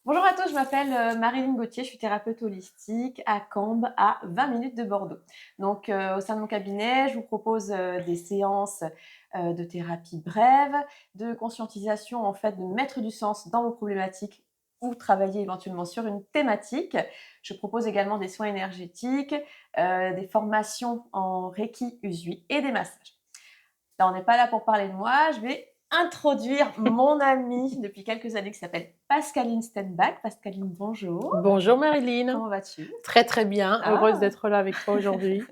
Bonjour à tous, je m'appelle Marilyn Gauthier, je suis thérapeute holistique à Cambes, à 20 minutes de Bordeaux. Donc, au sein de mon cabinet, je vous propose des séances de thérapie brève, de conscientisation, en fait, de mettre du sens dans vos problématiques ou travailler éventuellement sur une thématique. Je propose également des soins énergétiques, des formations en Reiki, Usui et des massages. Là, on n'est pas là pour parler de moi, je vais introduire mon amie depuis quelques années qui s'appelle Pascaline Stenbach. Pascaline, bonjour. Bonjour Marilyn, Comment vas-tu? très très bien, heureuse Ah, d'être là avec toi aujourd'hui.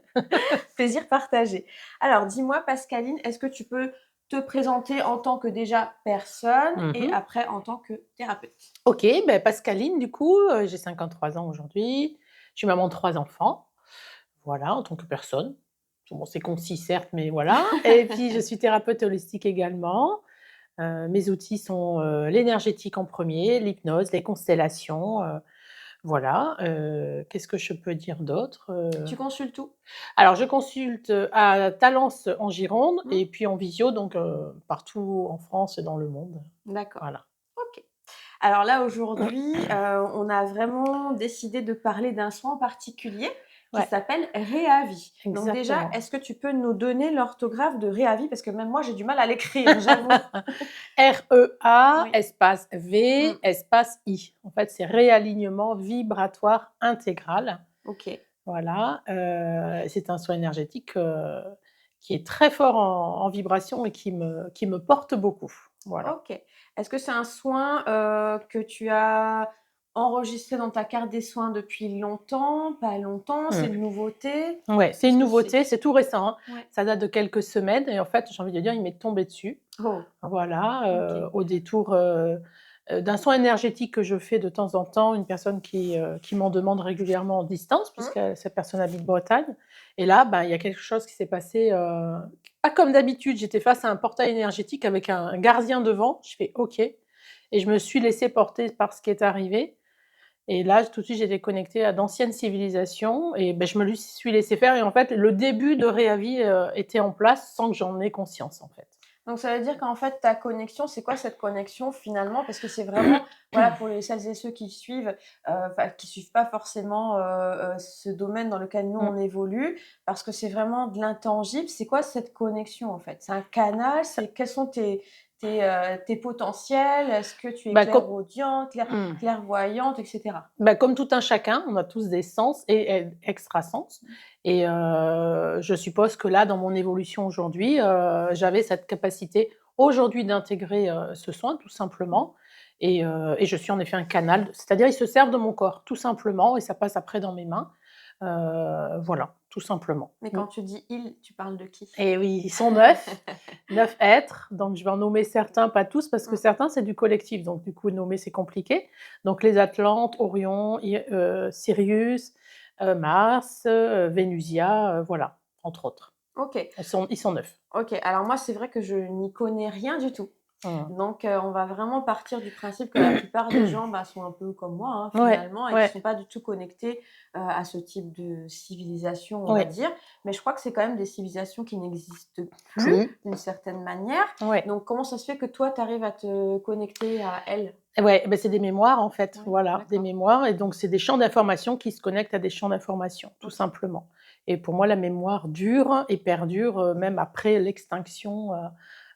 plaisir partagé. Alors, dis-moi, Pascaline, est-ce que tu peux te présenter en tant que déjà personne et Mhm. après en tant que thérapeute? Ok, ben Pascaline, du coup, j'ai 53 ans aujourd'hui, je suis maman de 3 enfants, voilà, en tant que personne. Bon, c'est concis certes, mais voilà. Et puis je suis thérapeute holistique également. Mes outils sont l'énergétique en premier, l'hypnose, les constellations, voilà. Qu'est-ce que je peux dire d'autre? Tu consultes tout? Alors, je consulte à Talence en Gironde Hmm. et puis en visio, donc partout en France et dans le monde. D'accord. Voilà. Ok. Alors là, aujourd'hui, on a vraiment décidé de parler d'un soin en particulier qui Ouais, s'appelle Réavi. Donc déjà, exactement. est-ce que tu peux nous donner l'orthographe de Réavi? Parce que même moi, j'ai du mal à l'écrire, j'avoue. REA, Oui. espace Mm. V, espace I. En fait, c'est réalignement vibratoire intégral. Ok. Voilà. C'est un soin énergétique qui est très fort en vibration et qui me porte beaucoup. Voilà. Ok. Est-ce que c'est un soin que tu as enregistré dans ta carte des soins depuis longtemps, pas longtemps? C'est Mm. une nouveauté? Ouais, c'est Qu'est-ce une que c'est? nouveauté, c'est tout récent, hein. Ouais. Ça date de quelques semaines et en fait, j'ai envie de dire, il m'est tombé dessus. Oh, Voilà, ok. au détour, d'un soin énergétique que je fais de temps en temps, une personne qui m'en demande régulièrement en distance Mm. puisque cette personne habite Bretagne et là, ben, il y a quelque chose qui s'est passé, pas comme d'habitude. J'étais face à un portail énergétique avec un gardien devant. Je fais: «OK» et je me suis laissée porter par ce qui est arrivé et là, tout de suite, j'étais connectée à d'anciennes civilisations et beh, je me lui suis laissée faire et en fait, le début de Réavi, était en place sans que j'en ai conscience, en fait. Donc ça veut dire qu'en fait, ta connexion, c'est quoi cette connexion finalement? Parce que c'est vraiment, voilà, pour les celles et ceux qui suivent, enfin qui suivent pas forcément, ce domaine dans lequel nous Mmh. on évolue, parce que c'est vraiment de l'intangible. C'est quoi cette connexion en fait? C'est un canal? Ça C'est quels sont tes potentiels? Est-ce que tu es bah, com clairaudiente, mmh. clairvoyante et cetera? Bah, comme tout un chacun, on a tous des sens et extrasens et je suppose que là, dans mon évolution aujourd'hui, j'avais cette capacité aujourd'hui d'intégrer, ce soin tout simplement et je suis en effet un canal, c'est-à-dire ils se servent de mon corps tout simplement et ça passe après dans mes mains, voilà, tout simplement. Mais Mmh quand tu dis «ils», tu parles de qui? et oui, ils sont 9, 9 êtres, donc je vais en nommer certains, pas tous, parce que Mmh. certains, c'est du collectif, donc du coup, nommer, c'est compliqué. Donc les Atlantes, Orion, Sirius, Mars, Vénusia, voilà, entre autres. OK. Ils sont 9. OK. Alors moi, c'est vrai que je n'y connais rien du tout. Mmh. Donc, on va vraiment partir du principe que la plupart des gens, bah, sont un peu comme moi, hein, Ouais, finalement et qui ouais, sont pas du tout connectés, à ce type de civilisation, on va ouais. dire. Mais je crois que c'est quand même des civilisations qui n'existent plus, Plus. d'une certaine manière. Ouais. Donc comment ça se fait que toi, tu arrives à te connecter à elles? Ouais, bah, c'est des mémoires en fait, Oui, voilà, des d'accord. mémoires et donc c'est des champs d'information qui se connectent à des champs d'information, tout OK. simplement et pour moi, la mémoire dure et perdure, même après l'extinction,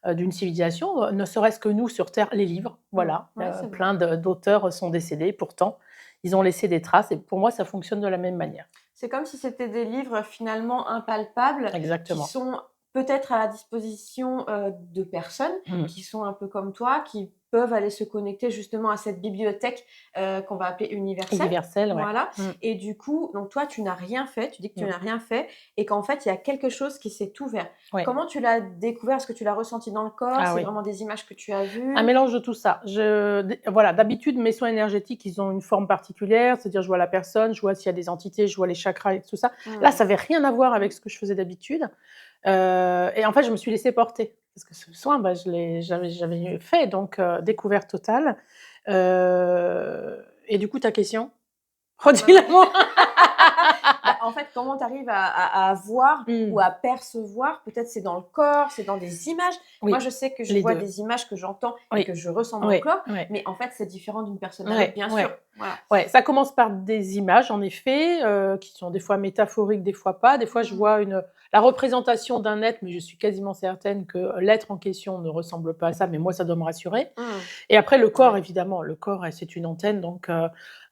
d'une civilisation, ne serait-ce que nous sur terre, les livres, Mmh. voilà, Ouais, c'est vrai. plein de d'auteurs sont décédés, pourtant ils ont laissé des traces et pour moi, ça fonctionne de la même manière. C'est comme si c'était des livres finalement impalpables qui Exactement. sont peut-être à la disposition, de personnes Mmh. qui sont un peu comme toi, qui peuvent aller se connecter justement à cette bibliothèque, qu'on va appeler universelle. Universel, ouais. Voilà Mmh. et du coup, donc toi, tu n'as rien fait, tu dis que tu Mmh. n'as rien fait et qu'en fait, il y a quelque chose qui s'est ouvert. Ouais. Comment tu l'as découvert? Est-ce que tu l'as ressenti dans le corps? Ah C'est oui. vraiment des images que tu as Un vues? mélange de tout ça. Voilà, d'habitude, mes soins énergétiques, ils ont une forme particulière, c'est-à-dire je vois la personne, je vois s'il y a des entités, je vois les chakras et tout ça. Là, Mmh. ça avait rien à voir avec ce que je faisais d'habitude, et en fait, je me suis laissée porter parce que ce soin, bah, j'avais fait donc découverte totale, et du coup, ta question? Ah bah, Redis-la-moi. bah, en fait, comment tu arrives à voir ou à percevoir? Peut-être c'est dans le corps, c'est dans des images. Moi, Oui, je sais que je les vois 2. des images que j'entends et Oui, que je ressens dans le oui, corps, oui. mais en fait, c'est différent d'une personne à l'autre, Ouais, bien sûr. ouais. Voilà. Ouais, ça commence par des images, en effet, qui sont des fois métaphoriques, des fois pas. Des fois, je vois la représentation d'un être, mais je suis quasiment certaine que l'être en question ne ressemble pas à ça, mais moi, ça doit me rassurer. Mmh. Et après, le corps, Ouais. évidemment, le corps, c'est une antenne, donc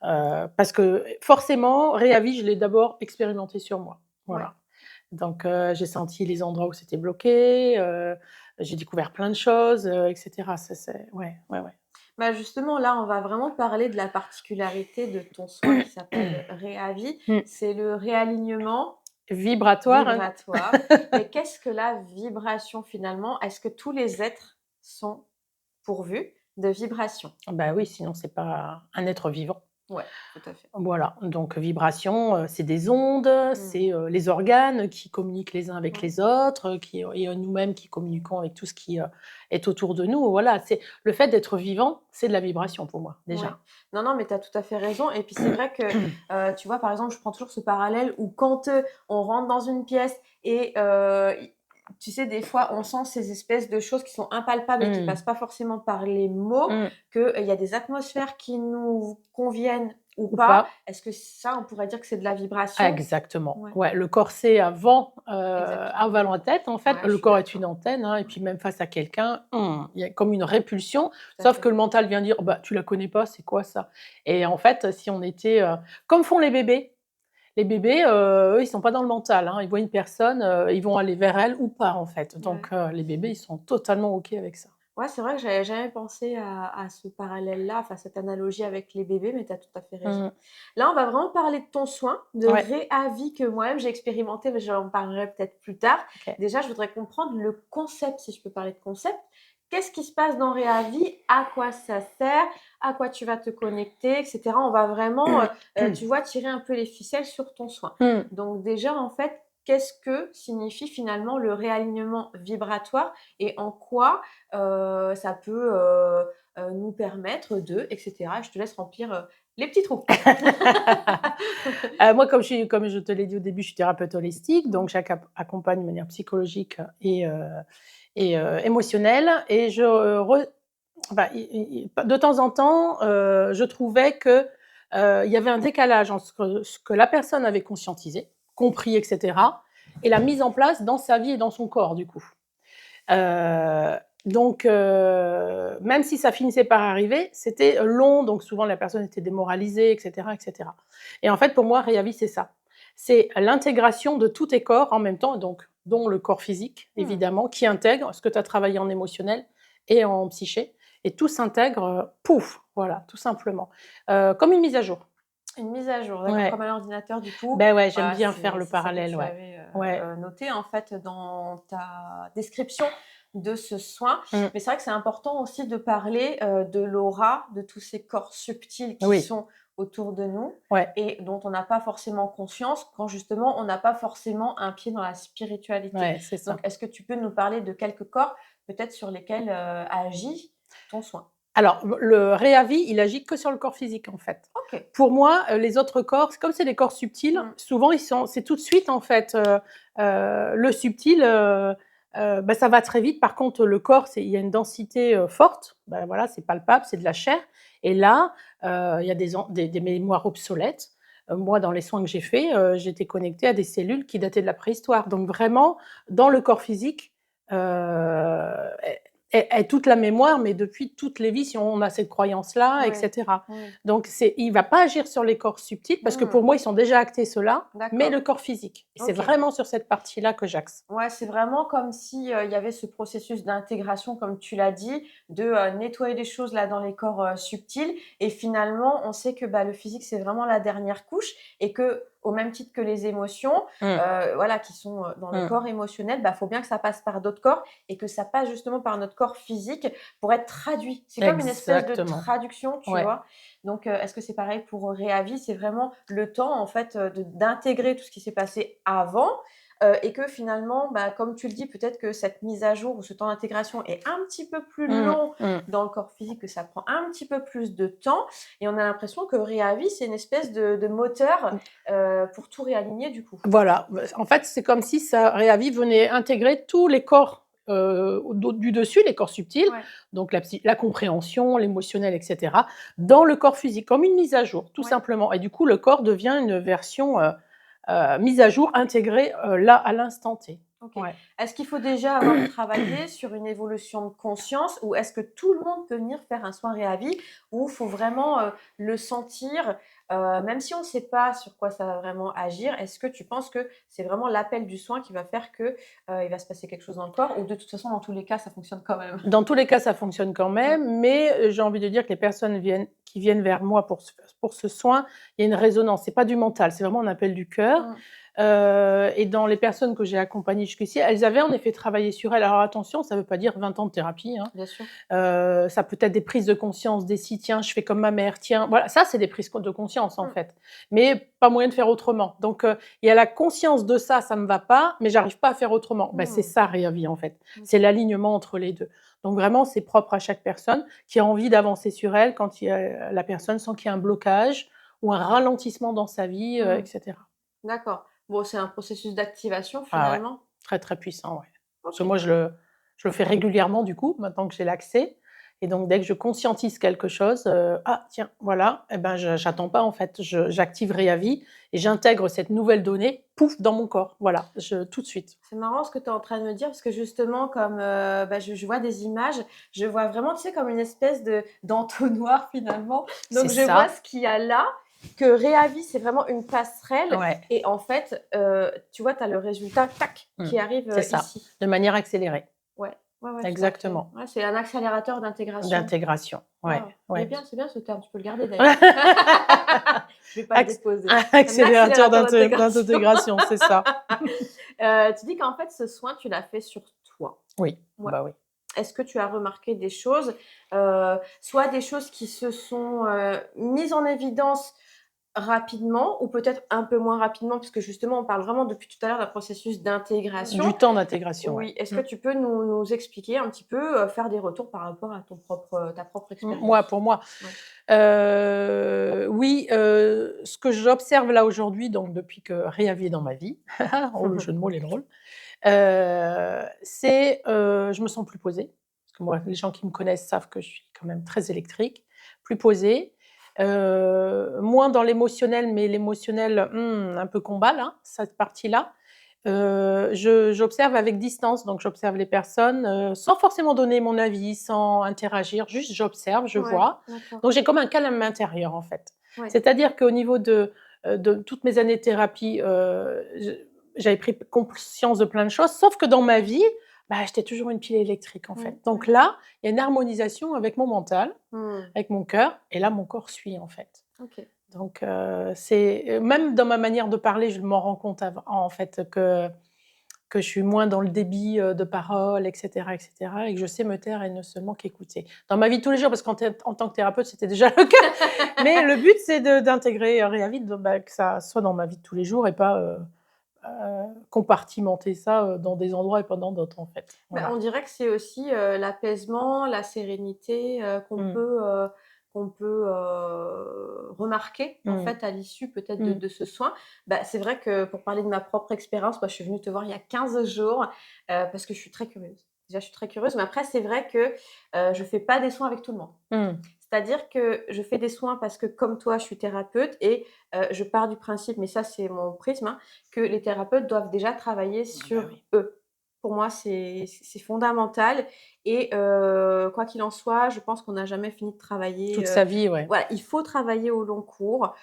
parce que forcément, Réavi, je l'ai d'abord expérimenté sur moi. Ouais. Voilà. Donc j'ai senti les endroits où c'était bloqué, j'ai découvert plein de choses, et cetera. C'est ouais, ouais, ouais. Bah, justement, là, on va vraiment parler de la particularité de ton soin qui s'appelle Réavi. Mmh. C'est le réalignement Vibratoire, hein. vibratoire. Mais qu'est-ce que la vibration finalement? Est-ce que tous les êtres sont pourvus de vibrations? Bah oui, sinon c'est pas un être vivant. Ouais, tout à fait. Voilà, donc vibration, c'est des ondes, Mmh. c'est, les organes qui communiquent les uns avec Ouais. les autres, qui et nous-mêmes qui communiquons avec tout ce qui, est autour de nous. Voilà, c'est le fait d'être vivant, c'est de la vibration pour moi, Ouais. déjà. Non, non, mais tu as tout à fait raison. Et puis c'est vrai que, tu vois, par exemple, je prends toujours ce parallèle où quand, on rentre dans une pièce et tu sais, des fois, on sent ces espèces de choses qui sont impalpables et qui Mmh. passent pas forcément par les mots, Mmh. qu'il y a des atmosphères qui nous conviennent ou Ou pas. pas. Est-ce que ça, on pourrait dire que c'est de la Ah, vibration? exactement. Ouais, Ouais, le corset exactement. avant la tête, en fait. Ouais, je Le suis corps est une d'accord. antenne, hein, et Ouais, puis même face à quelqu'un, il y a comme une répulsion, tout à sauf que fait. le mental vient dire: «Bah, tu la connais pas, c'est quoi ça?» Et en fait, si on était, comme font les bébés, eux, ils sont pas dans le mental, hein. Ils voient une personne, ils vont aller vers elle ou pas, en fait. Donc Ouais. les bébés, ils sont totalement OK avec ça. Ouais, c'est vrai que j'avais jamais pensé à ce parallèle-là, enfin cette analogie avec les bébés, mais tu as tout à fait raison. Mmh. Là, on va vraiment parler de ton soin, de Ouais, Réavi que moi-même j'ai expérimenté, mais j'en parlerai peut-être plus tard. OK. Déjà, je voudrais comprendre le concept, si je peux parler de concept. Qu'est-ce qui se passe dans Réavi? À quoi ça sert? À quoi tu vas te connecter, etc. On va vraiment, tu vois, tirer un peu les ficelles sur ton soin. Mmh. Donc déjà, en fait, qu'est-ce que signifie finalement le réalignement vibratoire et en quoi ça peut, nous permettre de et cetera. Je te laisse remplir, les petits trous. Moi, comme je te l'ai dit au début, je suis thérapeute holistique, donc j'accompagne de manière psychologique et émotionnelle et je re enfin, de temps en temps, je trouvais que, il y avait un décalage entre ce que la personne avait conscientisé, compris et cetera et la mise en place dans sa vie et dans son corps, du coup. Heu, donc même si ça finissait par arriver, c'était long, donc souvent la personne était démoralisée et cetera et cetera et en fait, pour moi, Réavi, c'est ça. C'est l'intégration de tous tes corps en même temps, donc dont le corps physique, Mmh, évidemment, qui intègre ce que tu as travaillé en émotionnel et en psyché et tout s'intègre, pouf, voilà, tout simplement. Comme une mise à jour. une mise à jour, d'accord, comme Ouais. à l'ordinateur du coup. Ben ouais, j'aime Voilà, bien faire c'est le c'est ça que parallèle, tu ouais. avais, Ouais. noté en fait dans ta description de ce soin. Mmh. Mais c'est vrai que c'est important aussi de parler, de l'aura, de tous ces corps subtils qui Oui, sont autour de nous ouais, et dont on n'a pas forcément conscience quand justement on n'a pas forcément un pied dans la spiritualité. ouais, c'est Donc ça. est-ce que tu peux nous parler de quelques corps peut-être sur lesquels, agit ton soin? Alors, le Réavi, il agit que sur le corps physique, en fait. OK. Pour moi, les autres corps, comme c'est des corps subtils, Mmh. souvent c'est tout de suite, en fait, le subtil, bah, ça va très vite. Par contre, le corps, il y a une densité, forte, bah, voilà, c'est palpable, c'est de la chair et là, il y a des mémoires obsolètes. Moi, dans les soins que j'ai faits, j'étais connectée à des cellules qui dataient de la préhistoire. Donc vraiment, dans le corps physique, est toute la mémoire, mais depuis toutes les vies, si on a cette croyance-là, et Oui. cetera. Oui. Donc il va pas agir sur les corps subtils parce que pour Mmh. moi, ils sont déjà actés ceux-là, mais D'accord. le corps physique et c'est OK. vraiment sur cette partie-là que j'axe. Ouais, c'est vraiment comme si, il y avait ce processus d'intégration, comme tu l'as dit, de, nettoyer les choses là dans les corps, subtils et finalement on sait que, bah, le physique c'est vraiment la dernière couche et que au même titre que les émotions, Mmh, voilà, qui sont, dans le mmh. corps émotionnel, bah, faut bien que ça passe par d'autres corps et que ça passe justement par notre corps physique pour être traduit. C'est comme une espèce de Exactement. traduction, tu Ouais. vois? Donc, est-ce que c'est pareil pour, Réavi? C'est vraiment le temps en fait, de d'intégrer tout ce qui s'est passé avant et que finalement, bah, comme tu le dis, peut-être que cette mise à jour ou ce temps d'intégration est un petit peu plus long dans le corps physique, que ça prend un petit peu plus de temps et on a l'impression que Rehavi, c'est une espèce de moteur pour tout réaligner du coup. Voilà. En fait, c'est comme si ça Rehavi venait intégrer tous les corps du dessus, les corps subtils, Ouais. donc la compréhension, l'émotionnel, etc., dans le corps physique, comme une mise à jour, tout Ouais. simplement. Et du coup, le corps devient une version mise à jour, intégrée là, à l'instant T. Ok. Ouais. Est-ce qu'il faut déjà avoir travaillé sur une évolution de conscience ou est-ce que tout le monde peut venir faire un soin Rehavi ou il faut vraiment le sentir, même si on ne sait pas sur quoi ça va vraiment agir, est-ce que tu penses que c'est vraiment l'appel du soin qui va faire que il va se passer quelque chose dans le corps ou de toute façon dans tous les cas ça fonctionne quand même? Dans tous les cas, ça fonctionne quand même, mais j'ai envie de dire que les personnes qui viennent vers moi pour ce soin, il y a une résonance. C'est pas du mental, c'est vraiment un appel du cœur. Mm. Et dans les personnes que j'ai accompagnées jusqu'ici, elles avaient en effet travaillé sur elles. Alors attention, ça ne veut pas dire 20 ans de thérapie, hein. Bien sûr. Ça peut être des prises de conscience, des si tiens, je fais comme ma mère, tiens, voilà, ça c'est des prises de conscience en fait, mais pas moyen de faire autrement. Donc il y a la conscience de ça, ça me va pas, mais j'arrive pas à faire autrement. Ben, c'est ça Rehavi en fait, c'est l'alignement entre les deux. Donc vraiment c'est propre à chaque personne qui a envie d'avancer sur elle quand la personne sent qu'il y a un blocage ou un ralentissement dans sa vie, etc. D'accord. Bon, c'est un processus d'activation Ah ouais, finalement. très très puissant, ouais. Parce que Ok. moi, je le fais régulièrement du coup, maintenant que j'ai l'accès. Et donc, dès que je conscientise quelque chose, ah tiens, voilà, eh ben, j'attends pas en fait, j'active Rehavi et j'intègre cette nouvelle donnée, pouf, dans mon corps. Voilà, tout de suite. C'est marrant ce que tu es en train de me dire parce que justement, comme bah, je vois des images, je vois vraiment, tu sais, comme une espèce d'entonnoir finalement. C'est Donc, je vois ça. ce qu'il y a là, que Rehavi, c'est vraiment une passerelle. Ouais. Et en fait, tu vois, tu as le résultat, tac, qui arrive C'est ça, ici. de manière accélérée. Ouais, ouais, ouais, tout à fait. Exactement. Ouais, c'est un accélérateur d'intégration. D'intégration. Ouais, Waouh. Il est ouais. bien, c'est bien ce terme, tu peux le garder d'ailleurs. Je vais pas le déposer. Un Accélérateur accélérateur d'intégration. d'intégration, c'est ça. Tu dis qu'en fait, ce soin, tu l'as fait sur toi. Oui, Ouais. bah oui. Est-ce que tu as remarqué des choses, soit des choses qui se sont mises en évidence rapidement ou peut-être un peu moins rapidement, parce que justement, on parle vraiment depuis tout à l'heure d'un processus d'intégration. Du temps d'intégration, ouais. Oui, est-ce que tu peux nous expliquer un petit peu, faire des retours par rapport à ta propre Moi, expérience? pour moi, Ouais. oui, ce que j'observe là aujourd'hui, donc depuis que Rehavi est dans ma vie, oh le jeu de mots, il est drôle, c'est, je me sens plus posée. Parce que moi, les gens qui me connaissent savent que je suis quand même très électrique, plus posée, moins dans l'émotionnel, mais l'émotionnel, un peu combat là, cette partie-là. J'observe avec distance, donc j'observe les personnes, sans forcément donner mon avis, sans interagir, juste j'observe, je Ouais, vois. d'accord. Donc j'ai comme un calme intérieur, en fait. Ouais. C'est-à-dire qu'au niveau de toutes mes années de thérapie, j'avais pris conscience de plein de choses, sauf que dans ma vie, bah, j'étais toujours une pile électrique, en fait. Donc là, il y a une harmonisation avec mon mental, Mmh. avec mon cœur, et là, mon corps suit, en fait. OK. Donc, c'est même dans ma manière de parler, je m'en rends compte en fait que je suis moins dans le débit de parole, etc., etc., et que je sais me taire et ne seulement qu'écouter. Dans ma vie de tous les jours, parce qu'en en tant que thérapeute, c'était déjà le cas, mais le but, c'est d'intégrer Rehavi, que ça soit dans ma vie de tous les jours et pas compartimenter ça dans des endroits et pas dans d'autres, en fait. Bah, Voilà. on dirait que c'est aussi, l'apaisement, la sérénité, Mmh. qu'on peut, remarquer, en Mmh. fait, à l'issue peut-être de Mmh. de ce soin. Bah, c'est vrai que pour parler de ma propre expérience, moi, je suis venue te voir il y a 15 jours, parce que je suis très curieuse. Déjà, je suis très curieuse, mais après, c'est vrai que, je fais pas des soins avec tout le monde. Mmh. C'est-à-dire que je fais des soins parce que comme toi, je suis thérapeute et je pars du principe, mais ça, c'est mon prisme, hein, que les thérapeutes doivent déjà travailler Bah sur oui. eux. Pour moi, c'est fondamental et quoi qu'il en soit, je pense qu'on n'a jamais fini de travailler, Toute sa vie, ouais. voilà, il faut travailler au long cours.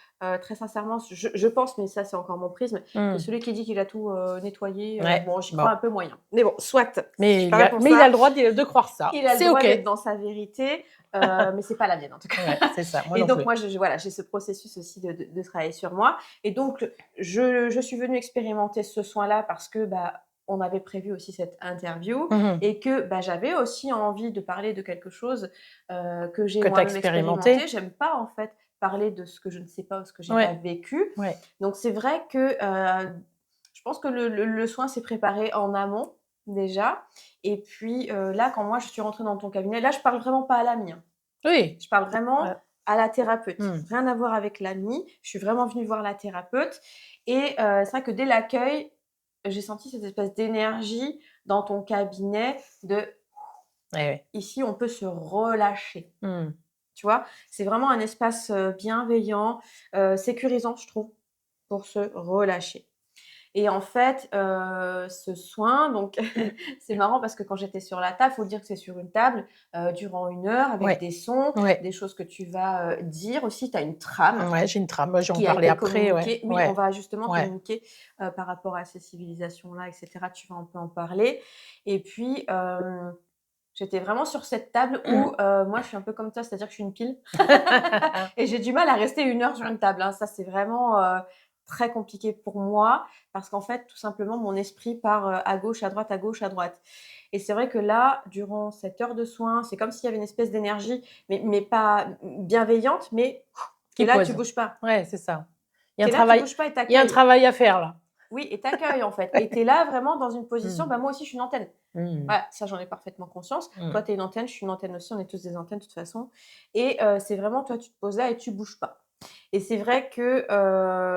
Très sincèrement, je pense, mais ça, c'est encore mon prisme, que Mmh. celui qui dit qu'il a tout, nettoyé, Ouais, bon, j'y crois bon. un peu moyen. Mais bon, soit, je suis Mais pas là pour il a ça. le droit de croire ça. Il a le C'est droit OK. d'être dans sa vérité, mais c'est pas la mienne en tout cas. Ouais, c'est ça, moi Et non donc plus. moi, voilà, j'ai ce processus aussi de travailler sur moi. Et donc, je suis venue expérimenter ce soin-là parce que bah, on avait prévu aussi cette interview Mmh mh. et que bah, j'avais aussi envie de parler de quelque chose que j'ai Que tu as moi-même expérimenté. expérimenté. J'aime pas en fait parler de ce que je ne sais pas ou ce que j'ai pas Ouais, vécu. ouais. Donc c'est vrai que je pense que le soin s'est préparé en amont, déjà. Et puis, là, quand moi, je suis rentrée dans ton cabinet, là, je parle vraiment pas à l'ami, hein. Oui. Je parle vraiment Ouais. à la thérapeute. Mmh. Rien à voir avec l'ami. Je suis vraiment venue voir la thérapeute et c'est vrai que dès l'accueil, j'ai senti cette espèce d'énergie dans ton cabinet de: Eh oui. «Ici, on peut se relâcher». Mmh. Tu vois? C'est vraiment un espace, bienveillant, sécurisant, je trouve, pour se relâcher. Et en fait, ce soin donc c'est marrant parce que quand j'étais sur la table, faut dire que c'est sur une table, durant 1 heure avec Ouais. des sons, Ouais. des choses que tu vas, dire aussi. Tu as une trame Ouais, j'ai une trame. Moi, je vais en qui a parler été après, ouais. communiquée. Oui, on Ouais. va justement Ouais. communiquer, par rapport à ces civilisations-là et cetera. Tu vas un peu en parler et puis, j'étais vraiment sur cette table où, moi, je suis un peu comme toi, c'est-à-dire que je suis une pile et j'ai du mal à rester 1 heure sur une table, hein. Ça, c'est vraiment, très compliqué pour moi parce qu'en fait, tout simplement, mon esprit part, à gauche, à droite, à gauche, à droite. Et c'est vrai que là, durant cette heure de soin, c'est comme s'il y avait une espèce d'énergie, mais pas bienveillante, mais tu Qui es là, tu pose. bouges pas. Ouais, c'est ça. Il y a Tu un es là, tu travail bouges pas et tu il y a un accueilles. travail à faire là. Oui et tu accueilles, en fait. Et tu es là vraiment dans une position, Mmh. bah, moi aussi, je suis une antenne. Mmh. Voilà, ça, j'en ai parfaitement conscience. Mmh. Toi, tu es une antenne, je suis une antenne aussi, on est tous des antennes de toute façon. Et c'est vraiment, toi, tu te poses là et tu bouges pas. Et c'est vrai que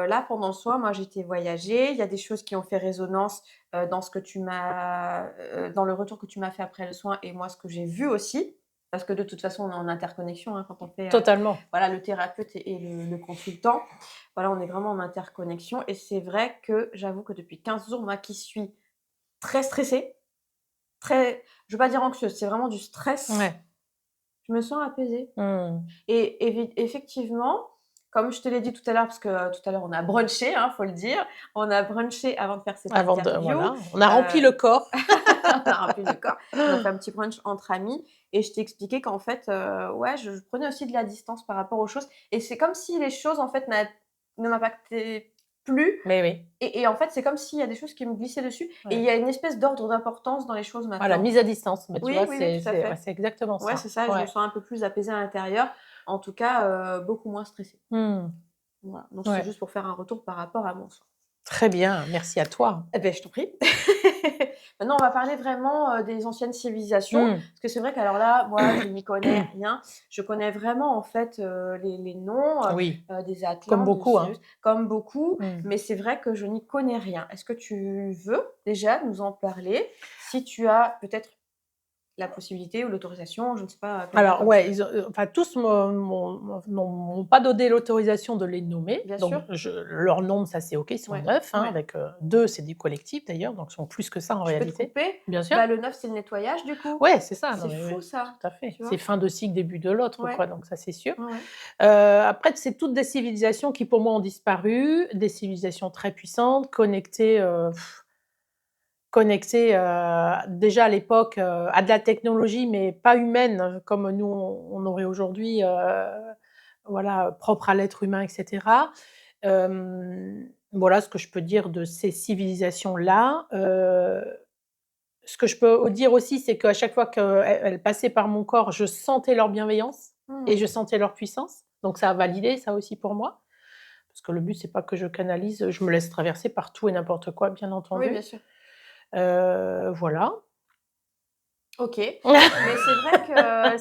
là, pendant le soin, moi, j'étais voyager. Il y a des choses qui ont fait résonance dans ce que tu m'as, dans le retour que tu m'as fait après le soin et moi, ce que j'ai vu aussi. Parce que de toute façon, on est en interconnexion hein, quand on fait Totalement. voilà, le thérapeute et le consultant. Voilà, on est vraiment en interconnexion. Et c'est vrai que j'avoue que depuis 15 jours, moi qui suis très stressée, très, je veux pas dire anxieuse, c'est vraiment du stress, Ouais. je me sens apaisée. Mmh. Et effectivement, comme je te l'ai dit tout à l'heure, parce que tout à l'heure on a brunché, hein, faut le dire, on a brunché avant de faire cette Avant de interview. voilà, on a rempli le corps. On a rempli le corps. On a fait un petit brunch entre amis et je t'ai expliqué qu'en fait, ouais, je prenais aussi de la distance par rapport aux choses et c'est comme si les choses en fait ne m'impactaient plus Mais oui. et en fait, c'est comme s'il y a des choses qui me glissaient dessus et il Ouais. y a une espèce d'ordre d'importance dans les choses Voilà, maintenant. mise à distance. Bah, tu Oui, vois, oui, oui, tout à ouais, fait. c'est exactement Ouais, c'est ça. ça, je me Ouais. sens un peu plus apaisée à l'intérieur, en tout cas, beaucoup moins stressée. Mmh. Voilà, donc c'est Ouais. juste pour faire un retour par rapport à mon soin. Très bien, merci à toi. Eh beh, je t'en prie. Maintenant, on va parler vraiment, des anciennes civilisations, Mmh. parce que c'est vrai qu'alors là, moi, je n'y connais rien. Je connais vraiment, en fait, les noms, Oui, des comme Atlantes, de beaucoup, Sirius, hein. comme beaucoup, Mmh. mais c'est vrai que je n'y connais rien. Est-ce que tu veux déjà nous en parler? Si tu as peut-être la possibilité ou l'autorisation, je ne sais pas, comment Alors comme tu ouais, veux. ils ont, enfin tous m'ont pas donné l'autorisation de les nommer, Bien donc sûr, je leur nomment, ça c'est OK, ils sont ouais, 9, hein, ouais. avec, 2 c'est des collectifs d'ailleurs, donc ils sont plus que ça en Je peux te réalité. couper? Bien sûr. Bah, le 9 c'est le nettoyage du coup. Ouais, c'est ça, non C'est mais fou oui, ça, tout à fait. tu C'est vois? fin de cycle, début de l'autre Ouais, quoi, donc ça c'est sûr. ouais, ouais. Après c'est toutes des civilisations qui pour moi ont disparu, des civilisations très puissantes, connectées, déjà à l'époque, à de la technologie, mais pas humaine, comme nous on aurait aujourd'hui, voilà, propre à l'être humain et cetera. Voilà ce que je peux dire de ces civilisations-là. Ce que je peux dire aussi, c'est qu'à chaque fois qu'elles passaient par mon corps, je sentais leur bienveillance et Mmh. je sentais leur puissance. Donc ça a validé ça aussi pour moi. Parce que le but, c'est pas que je canalise, je me laisse traverser par tout et n'importe quoi, bien Oui, bien entendu. sûr. Voilà. OK. Mais c'est vrai que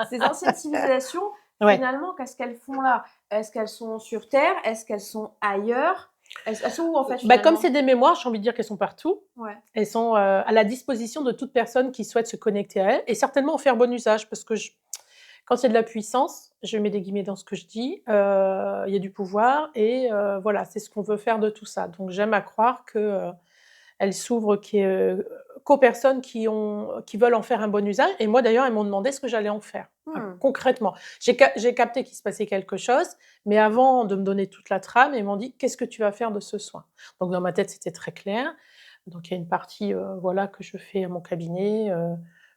ces anciennes civilisations, Ouais. finalement, qu'est-ce qu'elles font là? Est-ce qu'elles sont sur terre? Est-ce qu'elles sont ailleurs? Elles sont où en fait Bah, comme finalement? c'est des mémoires, j'ai envie de dire qu'elles sont partout. Ouais. Elles sont, à la disposition de toute personne qui souhaite se connecter à elles et certainement en faire bon usage parce que quand il y a de la puissance, je mets des guillemets dans ce que je dis, il y a du pouvoir et voilà, c'est ce qu'on veut faire de tout ça. Donc j'aime à croire que, elle s'ouvre qu'aux personnes qui veulent en faire un bon usage et moi d'ailleurs, elles m'ont demandé ce que j'allais en faire. Enfin, Mmh. concrètement. J'ai capté qu'il se passait quelque chose, mais avant de me donner toute la trame, ils m'ont dit: «Qu'est-ce que tu vas faire de ce soin?» Donc dans ma tête, c'était très clair. Donc il y a une partie, voilà, que je fais à mon cabinet,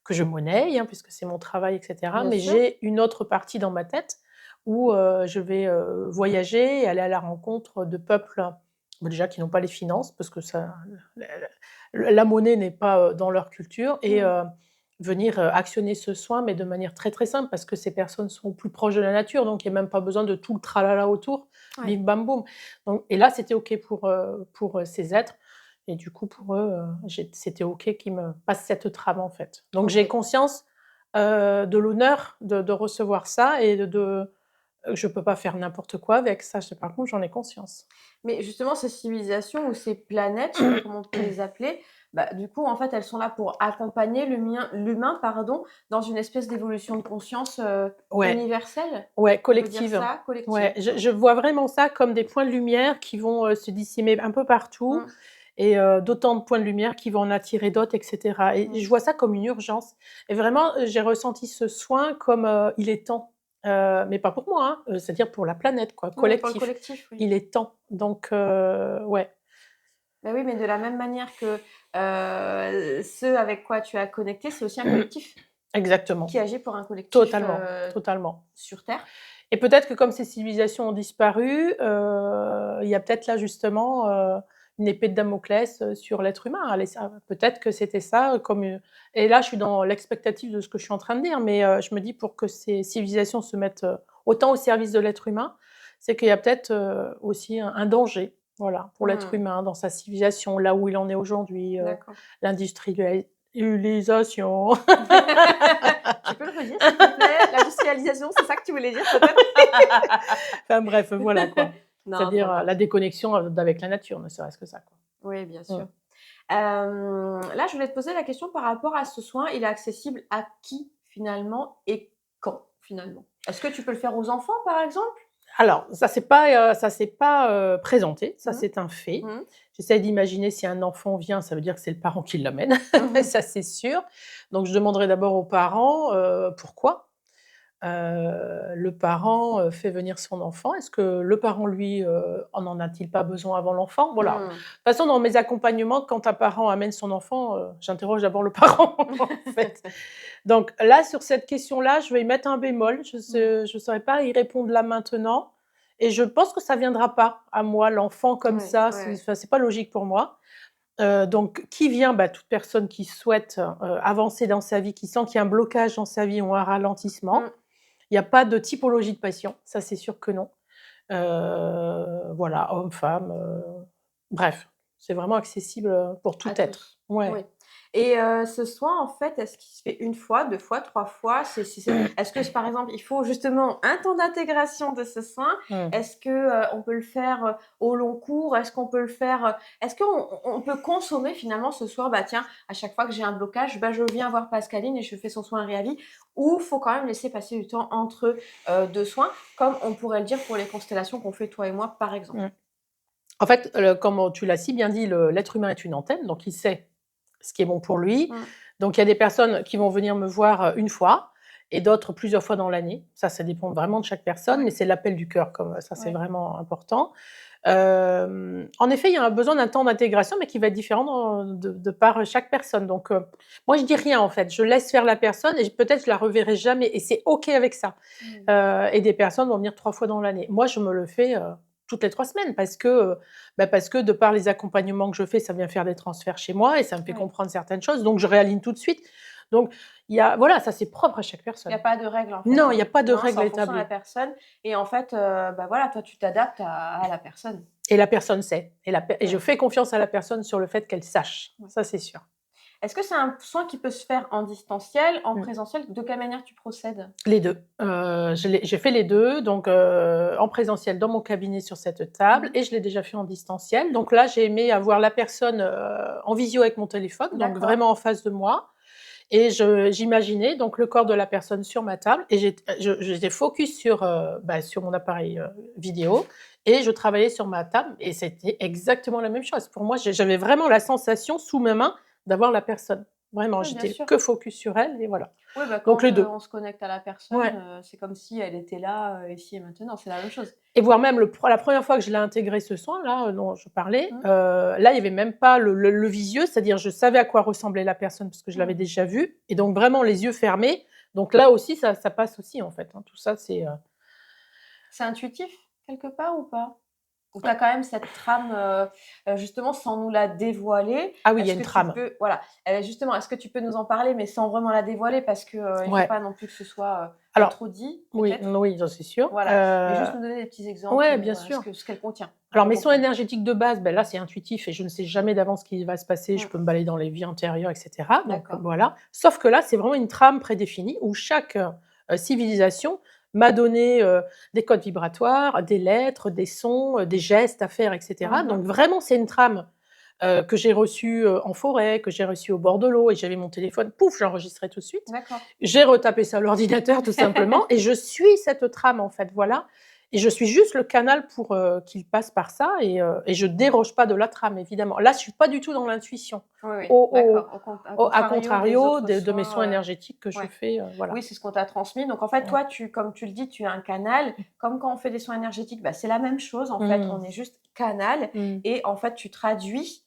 que je monnaie, hein, puisque c'est mon travail et cetera. Bien Mais sûr. j'ai une autre partie dans ma tête où, je vais, voyager et aller à la rencontre de peuples, bah, déjà qui n'ont pas les finances parce que ça la monnaie n'est pas, dans leur culture et Mmh. venir actionner ce soin, mais de manière très très simple, parce que ces personnes sont plus proches de la nature, donc il n'y a même pas besoin de tout le tralala autour, Ouais. bim bam boum. Donc, et là, c'était OK pour ces êtres. Et du coup, pour eux, c'était OK qu'ils me passent cette trame, en fait. Donc, j'ai OK. conscience de l'honneur de recevoir ça et je peux pas faire n'importe quoi avec ça. Par contre, j'en ai conscience. Mais justement, ces civilisations ou ces planètes, je sais pas comment on peut les appeler, bah, du coup, en fait, elles sont là pour accompagner l'humain, pardon, dans une espèce d'évolution de conscience, Ouais, universelle? ouais, On peut dire collective. ça? Ouais, Collective. je vois vraiment ça comme des points de lumière qui vont, se dissimer un peu partout Mmh. et d'autant de points de lumière qui vont en attirer d'autres et cetera et Mmh. je vois ça comme une urgence et vraiment, j'ai ressenti ce soin comme, il est temps, mais pas pour moi, hein, c'est-à-dire pour la planète quoi, Oui, pour le collectif. collectif, oui. Il est temps donc ouais, Bah, oui, mais de la même manière que, ce avec quoi tu as connecté, c'est aussi un collectif exactement, qui agit pour un collectif, totalement, totalement. sur terre. Et peut-être que comme ces civilisations ont disparu, il y a peut-être là justement, une épée de Damoclès, sur l'être humain. Allez ça peut-être que c'était ça, comme, et là je suis dans l'expectative de ce que je suis en train de dire, mais, je me dis pour que ces civilisations se mettent, autant au service de l'être humain, c'est qu'il y a peut-être, aussi un danger, voilà, pour l'être Mmh. humain dans sa civilisation, là où il en est aujourd'hui, D'accord. l'industrialisation. Tu peux le redire, s'il te plaît? L'industrialisation, c'est ça que tu voulais dire peut-être? Enfin bref, voilà quoi. Non, C'est-à-dire, ça va. la déconnexion, d'avec la nature, ne serait-ce que ça, quoi. Oui, bien Mmh. sûr. Là, je voulais te poser la question par rapport à ce soin. Il est accessible à qui finalement et quand finalement? Est-ce que tu peux le faire aux enfants, par exemple? Alors, ça s'est pas, présenté, ça Mmh. c'est un fait. Mmh. J'essaie d'imaginer si un enfant vient, ça veut dire que c'est le parent qui l'amène, Mmh. ça c'est sûr. Donc je demanderai d'abord aux parents, pourquoi? Le parent, fait venir son enfant. Est-ce que le parent, lui, en a-t-il pas besoin avant l'enfant? Voilà. De Mmh. toute façon, dans mes accompagnements, quand un parent amène son enfant, j'interroge d'abord le parent, en fait. Donc là, sur cette question-là, je vais y mettre un bémol. Mmh. Je saurais pas y répondre là maintenant et je pense que ça viendra pas à moi, l'enfant comme Oui, ça, ouais, ouais. c'est pas logique pour moi. Donc qui vient? Bah, toute personne qui souhaite, avancer dans sa vie, qui sent qu'il y a un blocage dans sa vie ou un Mmh. ralentissement. Il y a pas de typologie de patient, ça c'est sûr que non. Voilà, homme, femme, bref, c'est vraiment accessible, pour tout À être. tous. Ouais. Oui, et ce soin, en fait, est-ce qu'il se fait une fois, 2 fois, 3 fois? Est-ce que, par exemple, il faut justement un temps d'intégration de ce soin? Mmh. Est-ce que, on peut le faire, au long cours? Est-ce qu'on peut le faire, est-ce qu'on peut consommer finalement ce soir? Bah, tiens, à chaque fois que j'ai un blocage, bah, je viens voir Pascaline et je fais son soin Réavi, ou faut quand même laisser passer du temps entre, 2 soins, comme on pourrait le dire pour les constellations qu'on fait toi et moi, par exemple? Mmh. En fait, comme tu l'as si bien dit, l'être humain est une antenne, donc il sait ce qui est bon pour lui. Mmh. Donc il y a des personnes qui vont venir me voir, 1 fois et d'autres plusieurs fois dans l'année. Ça dépend vraiment de chaque personne, Ouais, mais c'est l'appel du cœur comme ça, c'est ouais. vraiment important. En effet, il y a un besoin d'un temps d'intégration, mais qui va être différent de par chaque personne. Donc, moi je dis rien en fait, je laisse faire la personne et peut-être je la reverrai jamais et c'est OK avec ça. Mmh. Et des personnes vont venir 3 fois dans l'année. Moi, je me le fais, toutes les 3 semaines parce que de par les accompagnements que je fais, ça vient faire des transferts chez moi et ça me fait Ouais. comprendre certaines choses, donc je réaligne tout de suite. Donc il y a voilà, ça c'est propre à chaque Il y a personne. pas de règle en fait, Non, il y hein. a pas de Non, c'est règle en fonction de la établie personne et en fait, bah, voilà, toi tu t'adaptes à la personne. et la personne sait et je Ouais, fais confiance à la personne sur le fait qu'elle sache. ouais. Ça, c'est sûr. Est-ce que c'est un soin qui peut se faire en distanciel, en Mmh. présentiel? De quelle manière tu procèdes? Les 2. J'ai fait les 2, donc en présentiel dans mon cabinet sur cette Mmh table mh. et je l'ai déjà fait en distanciel. Donc là, j'ai aimé avoir la personne, en visio avec mon téléphone, donc D'accord. vraiment en face de moi et j'imaginais donc le corps de la personne sur ma table et j'étais focus sur, sur mon appareil, vidéo et je travaillais sur ma table et c'était exactement la même chose. Pour moi, j'avais vraiment la sensation sous mes mains d'avoir la personne. Vraiment, Oui, bien j'étais sûr. que focus sur elle et voilà. Oui, bah, Donc quand, les 2. on se connecte à la personne, Ouais. c'est comme si elle était là, ici et maintenant, c'est la même chose. Et voire même la première fois que je l'ai intégré ce soin-là, dont je parlais, Mmh. là, il y avait même pas le visieux, c'est-à-dire je savais à quoi ressemblait la personne parce que je l'avais Mmh. déjà vue et donc vraiment les yeux fermés. Donc là aussi, ça passe aussi en fait, hein. Tout ça, c'est, C'est intuitif quelque part ou pas? Donc, tu as quand même cette trame, justement, sans nous la dévoiler. Ah oui, il y a Est-ce une que tu trame. peux, voilà, justement, est-ce que tu peux nous en parler, mais sans vraiment la dévoiler, parce que il faut Ouais. pas non plus que ce soit Alors, trop dit, oui, peut-être. oui, ça c'est sûr. Voilà, mais juste nous donner des petits exemples, Ouais, bien voilà, sûr. ce qu'elle contient, pour Alors qu'on mes soins comprenne. énergétiques de base, ben là c'est intuitif et je ne sais jamais d'avance ce qui va se passer. Je Mmh. peux me balader dans les vies antérieures, etc. Donc D'accord. voilà. Sauf que là, c'est vraiment une trame prédéfinie où chaque civilisation m'a donné des codes vibratoires, des lettres, des sons, des gestes à faire, etc. Mmh. Donc vraiment, c'est une trame que j'ai reçue en forêt, que j'ai reçue au bord de l'eau et j'avais mon téléphone, pouf, j'enregistrais tout de suite. D'accord. J'ai retapé ça à l'ordinateur tout simplement et je suis cette trame en fait, voilà. Et je suis juste le canal pour qu'il passe par ça et je déroge pas de la trame évidemment. Là, je suis pas du tout dans l'intuition. Oui, oui, Au, d'accord. À à contrario des contrario autres de mes soins soins, énergétiques que je ouais. fais, voilà. Oui, c'est ce qu'on t'a transmis. Donc, en fait, Ouais. toi, comme tu le dis, tu es un canal. Comme quand on fait des soins énergétiques, bah, c'est la même chose, en fait. On Mmh. est juste canal. Mmh. Et en fait, tu traduis,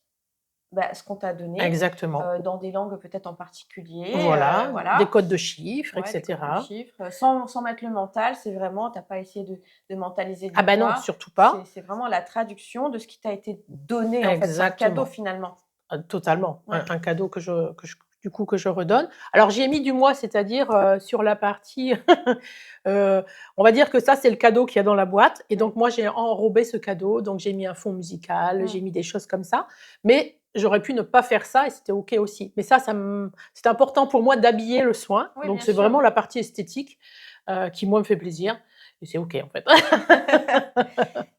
bah, ce qu'on t'a donné Exactement. dans des langues peut-être en particulier. Voilà, des Voilà. codes de chiffres, Ouais, des codes de etc. chiffres. Sans mettre le mental, c'est vraiment, tu n'as pas essayé de mentaliser Ah du ben non, quoi. surtout C'est pas. c'est vraiment la traduction de ce qui t'a été donné, en fait. C'est un cadeau, Exactement. finalement. Totalement, Ouais. un cadeau du coup, que je redonne. Alors j'ai mis du moi, c'est-à-dire, sur la partie, heu, on va dire que ça, c'est le cadeau qu'il y a dans la boîte et donc moi, j'ai enrobé ce cadeau, donc j'ai mis un fond musical, Mmh. j'ai mis des choses comme ça, mais j'aurais pu ne pas faire ça et c'était OK aussi. Mais c'est important pour moi d'habiller le soin, Oui, donc bien c'est sûr. vraiment la partie esthétique, qui moi me fait plaisir et c'est OK en fait.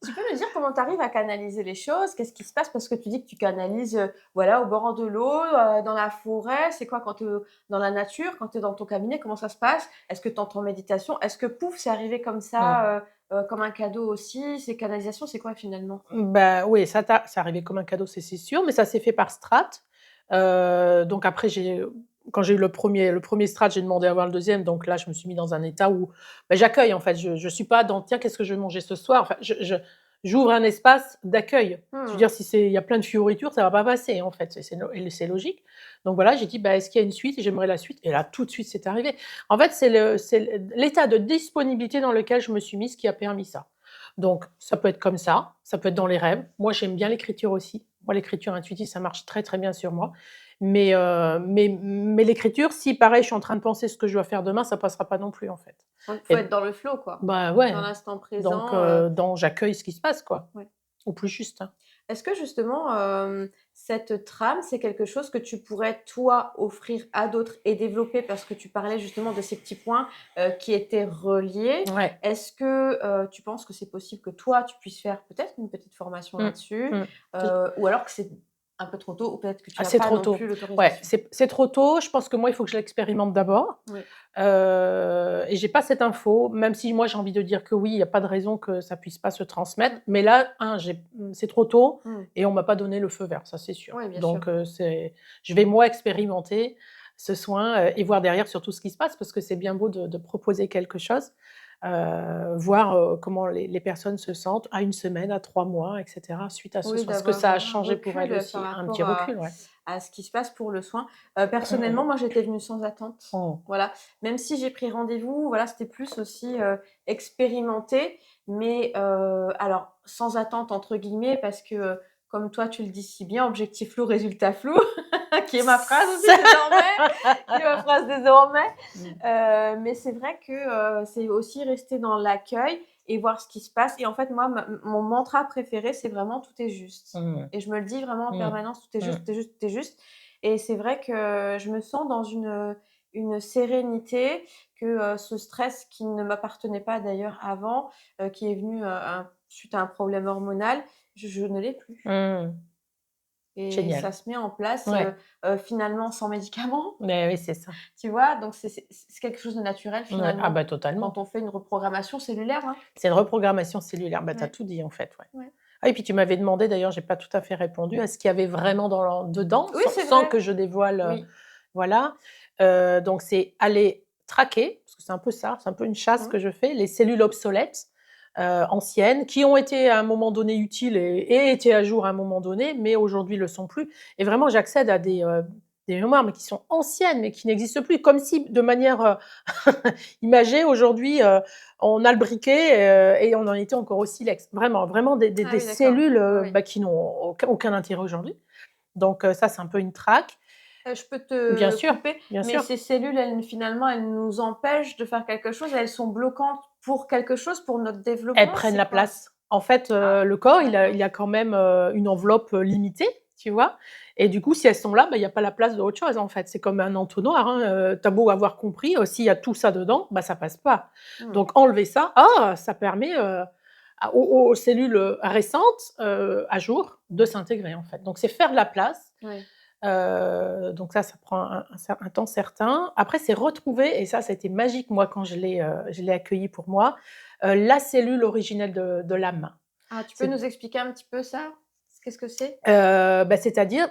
Tu peux me dire comment tu arrives à canaliser les choses? Qu'est-ce qui se passe? Parce que tu dis que tu canalises, voilà, au bord de l'eau, dans la forêt. C'est quoi quand tu es dans la nature, quand tu es dans ton cabinet, comment ça se passe? Est-ce que tu entres en méditation? Est-ce que pouf, c'est arrivé comme Mmh. ça, comme un cadeau aussi? Ces canalisations, c'est quoi finalement? Bah, oui, c'est arrivé comme un cadeau, c'est sûr, mais ça s'est fait par strates. Donc après quand j'ai eu le premier strat, j'ai demandé à avoir le deuxième. Donc là, je me suis mis dans un état où, bah, j'accueille en fait. Je suis pas dans: «Tiens, qu'est-ce que je vais manger ce soir?» Enfin, j'ouvre un espace d'accueil. Je veux Mmh. dire, si il y a plein de fioritures, ça va pas passer en fait, c'est logique. Donc voilà, j'ai dit: «Bah, est-ce qu'il y a une suite?» J'aimerais la suite et là, tout de suite, c'est arrivé. En fait, l'état de disponibilité dans lequel je me suis mise qui a permis ça. Donc ça peut être comme ça peut être dans les rêves. Moi, j'aime bien l'écriture aussi. Moi, l'écriture intuitive, ça marche très, très bien sur moi. Mais l'écriture, si pareil, je suis en train de penser ce que je dois faire demain, ça passera pas non plus, en fait. Donc faut Et être dans le flow, quoi. bah, Dans ouais, l'instant donc présent, j'accueille ce qui se passe, quoi, ouais. au plus juste, hein. Est-ce que justement, cette trame, c'est quelque chose que tu pourrais, toi, offrir à d'autres et développer? Parce que tu parlais justement de ces petits points, qui étaient reliés. Ouais. Est-ce que, tu penses que c'est possible que toi, tu puisses faire peut-être une petite formation Mmh. là-dessus? Mmh. Ou alors que c'est un peu trop tôt ou peut-être que tu Ah, n'as c'est pas trop non tôt. plus Ouais, l'autorisation? c'est trop tôt. Je pense que moi, il faut que je l'expérimente d'abord. Oui. Et j'ai pas cette info, même si moi, j'ai envie de dire que oui, il y a pas de raison que ça puisse pas se transmettre. Mmh. Mais là, c'est trop tôt Mmh. et on m'a pas donné le feu vert, ça, c'est sûr. Oui, bien sûr. Donc je vais moi expérimenter ce soin, et voir derrière surtout ce qui se passe parce que c'est bien beau de proposer quelque chose, voir, comment les personnes se sentent à 1 semaine, à 3 mois et cetera, suite à ce Oui, soin. Ce que ça d'avoir a un changé pour elles recul par aussi, un petit rapport recul, ouais. à ce qui se passe pour le soin. Personnellement, moi, j'étais venue sans attente. Mmh. Voilà. Même si j'ai pris rendez-vous, voilà, c'était plus aussi, expérimenté, mais alors «sans attente» entre guillemets parce que, comme toi tu le dis si bien: «Objectif flou, résultat flou», qui est ma phrase aussi désormais, qui est ma phrase désormais. Mmh. Mais c'est vrai que, c'est aussi rester dans l'accueil et voir ce qui se passe et en fait, moi, mon mantra préféré, c'est vraiment: «Tout est juste» Mmh. et je me le dis vraiment en Mmh. permanence: «Tout est Mmh. juste, tout est juste, tout est juste» et c'est vrai que je me sens dans une sérénité que, ce stress qui ne m'appartenait pas d'ailleurs avant, qui est venu, suite à un problème hormonal, je ne l'ai plus Mmh. et ça Génial. se met en place, Ouais, finalement sans médicaments. mais oui, c'est ça. Tu vois? Donc c'est quelque chose de naturel Ouais, ah finalement. bah, Quand totalement. on fait une reprogrammation cellulaire, hein. C'est une reprogrammation cellulaire. Bah, tu as Ouais, tout dit, en fait, ouais. ouais. Ah et puis tu m'avais demandé d'ailleurs, j'ai pas tout à fait répondu, à ce qu'il y avait vraiment dedans, Oui, c'est sans vrai. que je dévoile, Oui. voilà. Donc c'est aller traquer, parce que c'est un peu ça, c'est un peu une chasse Mmh. que je fais, les cellules obsolètes, anciennes, qui ont été à un moment donné utiles et étaient à jour à un moment donné, mais aujourd'hui le sont plus et vraiment j'accède à des mémoires, mais qui sont anciennes, mais qui n'existent plus. Comme si, de manière imagée, aujourd'hui, on a le briquet et on en était encore au silex. Vraiment, vraiment Ah des oui, d'accord. cellules Oui, oui. qui n'ont aucun intérêt aujourd'hui. Donc ça, c'est un peu une traque. Je peux Bien te sûr, couper, bien mais sûr. ces cellules, finalement, elles nous empêchent de faire quelque chose, elles sont bloquantes pour quelque chose, pour notre Elles développement, prennent c'est la quoi? place. En fait, Ah, le corps, d'accord. il a quand même, une enveloppe, limitée, tu vois? Et du coup, si elles sont là, bah, il y a pas la place de autre chose, en fait. C'est comme un entonnoir, hein, tu as beau avoir compris, s'il y a tout ça dedans, bah, ça passe pas. Mmh. Donc enlever ça, ça permet, aux cellules, récentes, à jour, de s'intégrer, en fait. Donc c'est faire de la place, Oui. donc ça prend un temps certain. Après, c'est retrouver, et ça a été magique, moi, quand je l'ai accueilli pour moi, la cellule originelle de l'âme. Ah, tu peux C'est nous expliquer un petit peu ça? Qu'est-ce que c'est? c'est-à-dire,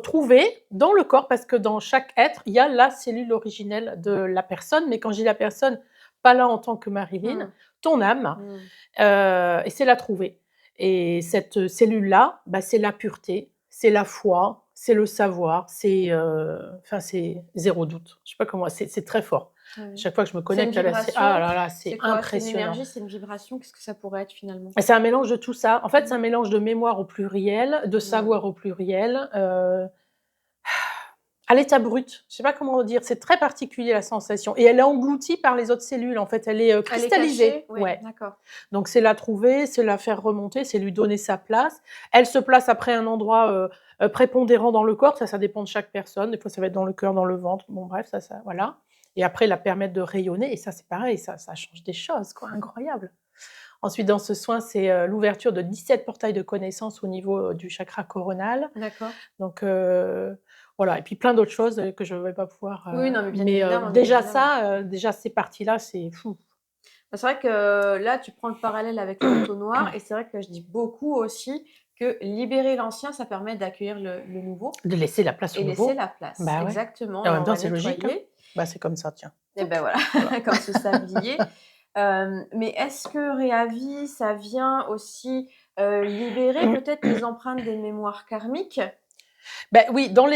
trouver dans le corps, parce que dans chaque être, il y a la cellule originelle de la personne, mais quand je dis la personne, pas là en tant que Marilyn, Mmh. ton âme, Mmh. et c'est la trouver. Et cette cellule-là, bah, c'est la pureté, c'est la foi, c'est le savoir, enfin, c'est zéro doute. Je sais pas comment, c'est très fort. Oui. Chaque fois que je me C'est une connecte ah vibration? là là, c'est C'est quoi? C'est une impressionnant. énergie? C'est une vibration? Qu'est-ce que ça pourrait être finalement? C'est un mélange de tout ça. En fait, c'est Mmh. un mélange de mémoire au pluriel, de Mmh. savoir au pluriel, à l'état brut. Je sais pas comment dire, c'est très particulier la sensation, et elle est engloutie par les autres cellules, en fait, elle est, Elle est cristallisée. cachée? Oui, Ouais. d'accord. Donc c'est la trouver, c'est la faire remonter, c'est lui donner sa place. Elle se place après un endroit, prépondérant dans le corps, ça dépend de chaque personne. Des fois, ça va être dans le cœur, dans le ventre, bon bref, ça voilà, et après la permettre de rayonner, et ça, c'est pareil, ça change des choses, quoi, incroyable. Ensuite, dans ce soin, c'est, l'ouverture de 17 portails de connaissances au niveau, du chakra coronal. D'accord. Donc voilà, et puis plein d'autres choses, que je ne vais pas pouvoir, Oui, non, mais mais bien déjà évidemment. ça, déjà ces parties-là, c'est fou. Bah, c'est vrai que là, tu prends le parallèle avec l'entonnoir et c'est vrai que je dis beaucoup aussi que libérer l'ancien, ça permet d'accueillir le nouveau De laisser la place et au laisser nouveau. la place. Bah ouais, Exactement, et et en même on temps, va c'est logique, hein. nettoyer Bah, c'est comme ça, tiens. et ben voilà, Voilà. comme ce sablier. Mais est-ce que Réavi, ça vient aussi, libérer peut-être les empreintes des mémoires karmiques? Bah oui, dans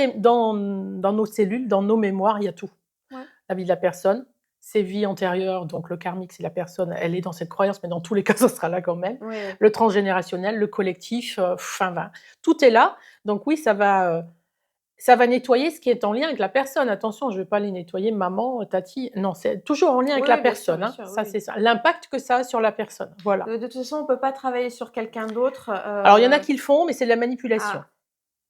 nos cellules, dans nos mémoires, il y a tout. Ouais. La vie de la personne, ses vies antérieures, donc le karmique, c'est la personne, elle est dans cette croyance, mais dans tous les cas, ça sera là quand même. Oui, oui. Le transgénérationnel, le collectif, enfin, ben, tout est là. Donc oui, ça va nettoyer ce qui est en lien avec la personne. Attention, je ne vais pas les nettoyer maman, tati. Non, c'est toujours en lien avec Oui, la oui, personne, bien hein. sûr, oui, Ça, oui. c'est ça. L'impact que ça a sur la personne, voilà. De toute façon, on ne peut pas travailler sur quelqu'un d'autre, Alors, il y en a qui le font, mais c'est de la manipulation. ah,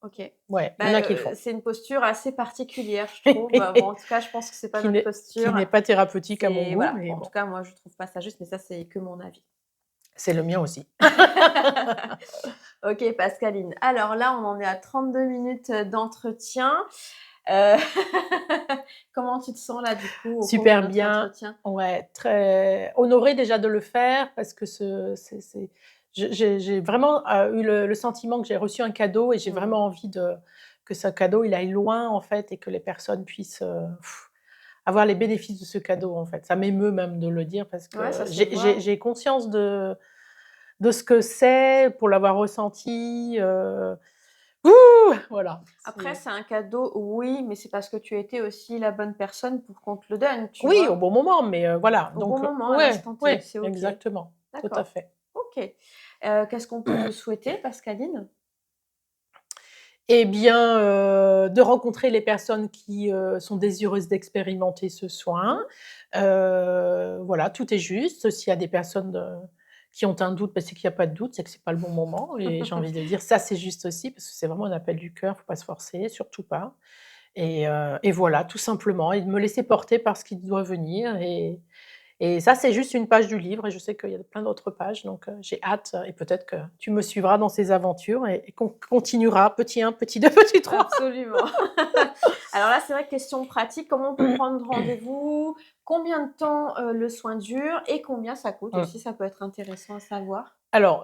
OK. Ouais, il y en Bah, a qui le font. c'est une posture assez particulière, je trouve. Bon, en tout cas, je pense que c'est pas notre Qui posture. n'est pas thérapeutique à mon C'est goût, voilà, mais en tout bon, cas, moi, je trouve pas ça juste, mais ça, c'est que mon avis. c'est le mien aussi. OK, Pascaline. Alors là, on en est à 32 minutes, d'entretien. Heu, comment tu te sens là, du coup, au cours de Super notre bien, entretien? ouais, très honorée déjà de le faire, parce que j'ai vraiment, eu le sentiment que j'ai reçu un cadeau, et j'ai Mmh. vraiment envie que ce cadeau, il aille loin, en fait, et que les personnes puissent, avoir les bénéfices de ce cadeau, en fait. Ça m'émeut même de le dire, parce Ouais, que ça se voit. j'ai conscience de ce que c'est, pour l'avoir ressenti, voilà, Après, c'est c'est un cadeau, oui, mais c'est parce que tu étais aussi la bonne personne pour qu'on te le donne, tu oui, au vois? bon moment, mais voilà, Au bon donc moment, à ouais, l'instant T, ouais, c'est OK. exactement, tout à D'accord. fait. OK. Qu'est-ce qu'on peut te souhaiter, Pascaline? Eh bien, de rencontrer les personnes qui, sont désireuses d'expérimenter ce soin. Mmh. Voilà, tout est juste. S'il y a des personnes, qui ont un doute, bah, c'est qu'il y a pas de doute, c'est que c'est pas le bon moment, et j'ai envie de dire ça, c'est juste aussi, parce que c'est vraiment un appel du cœur, faut pas se forcer, surtout pas, et voilà, tout simplement, et de me laisser porter par ce qui doit venir, et ça, c'est juste une page du livre, et je sais qu'il y a plein d'autres pages, donc j'ai hâte, et peut-être que tu me suivras dans ces aventures, et qu'on continuera, petit 1, petit 2, petit 3. Absolument. Alors là, c'est vrai, question pratique, comment on peut prendre rendez-vous? Combien de temps, le soin dure et combien ça coûte Mmh. aussi? Ça peut être intéressant à savoir. Alors,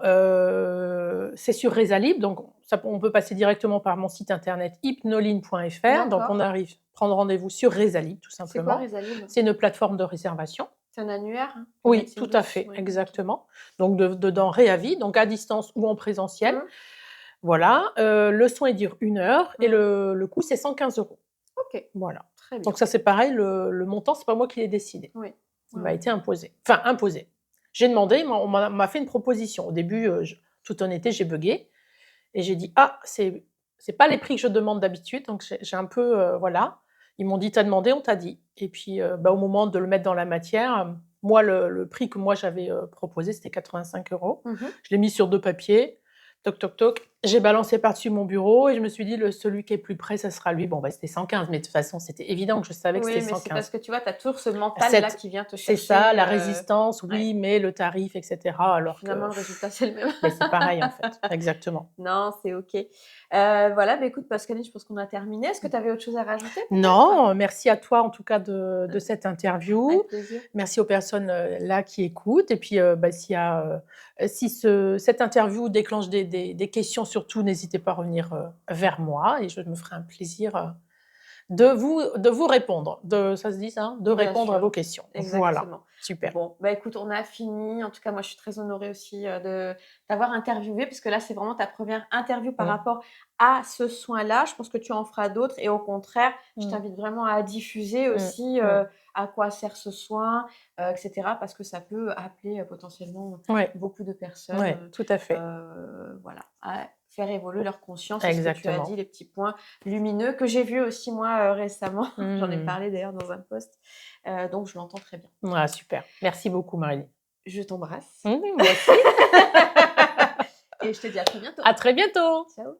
c'est sur Resalib, donc on peut passer directement par mon site internet hypnoline.fr, donc D'accord. on arrive prendre rendez-vous sur Resalib, tout C'est quoi simplement. Resalib? C'est une plateforme de réservation. C'est un annuaire, de Oui, médecine tout à douce? fait, Oui, OK. exactement. Donc dedans Réavi, donc à distance ou en présentiel. Mmh. Voilà, le soin, il dure 1 heure et le coût, c'est 115 €. OK, Voilà. très bien. Donc ça, c'est pareil, le montant, c'est pas moi qui l'ai décidé. Oui. Il Ouais, m'a ouais. été imposé. Enfin, imposé. J'ai demandé, on m'a fait une proposition. Au début, toute honnêteté, j'ai buggé et j'ai dit: «Ah, c'est pas les prix que je demande d'habitude», donc j'ai un peu, voilà. Ils m'ont dit: «Tu as demandé, on t'a dit» et puis, au moment de le mettre dans la matière, moi, le prix que moi j'avais, proposé, c'était 85 €. Mmh. Je l'ai mis sur 2 papiers, toc, toc, toc. J'ai balancé par-dessus mon bureau et je me suis dit: celui qui est plus près, ça sera lui». Bon, bah, c'était 115, mais de toute façon, c'était évident que je savais que c'était Oui, mais c'est parce 115. que tu vois, tu as toujours ce mental-là Cette qui vient te C'est ça, chercher, la résistance, ouais. oui, mais le tarif et cetera, alors que Finalement, le résultat, c'est le même. mais c'est pareil, en fait. Exactement. Non, c'est OK. Voilà, bah, écoute, Pascaline, je pense qu'on a terminé. Est-ce que tu avais autre chose à rajouter peut-être? Non, merci à toi, en tout cas, de cette interview. Avec plaisir. Merci aux personnes, là, qui écoutent et puis, bah, s'il y a, si cette interview déclenche des questions, surtout, n'hésitez pas à revenir, vers moi et je me ferai un plaisir, de vous répondre. Ça se dit ça? De Bien répondre à sûr, vos questions. Voilà, exactement. super. Bon, bah, écoute, on a fini. En tout cas, moi, je suis très honorée aussi, de t'avoir interviewée puisque là, c'est vraiment ta première interview par Mmh. rapport à ce soin-là. Je pense que tu en feras d'autres et au contraire, je Mmh. t'invite vraiment à diffuser Mmh. aussi, Mmh. à quoi sert ce soin, et cetera parce que ça peut appeler, potentiellement, Ouais, beaucoup de personnes, ouais, tout à fait. voilà, à faire évoluer leur conscience et ce que tu as dit, Exactement. les petits points lumineux que j'ai vus aussi moi, récemment. J'en ai Mmh. parlé d'ailleurs dans un post, donc je l'entends très bien. Ah super. Merci beaucoup, Marie. Je t'embrasse Mmh, moi aussi. et je te dis à très bientôt. À très bientôt. Ciao.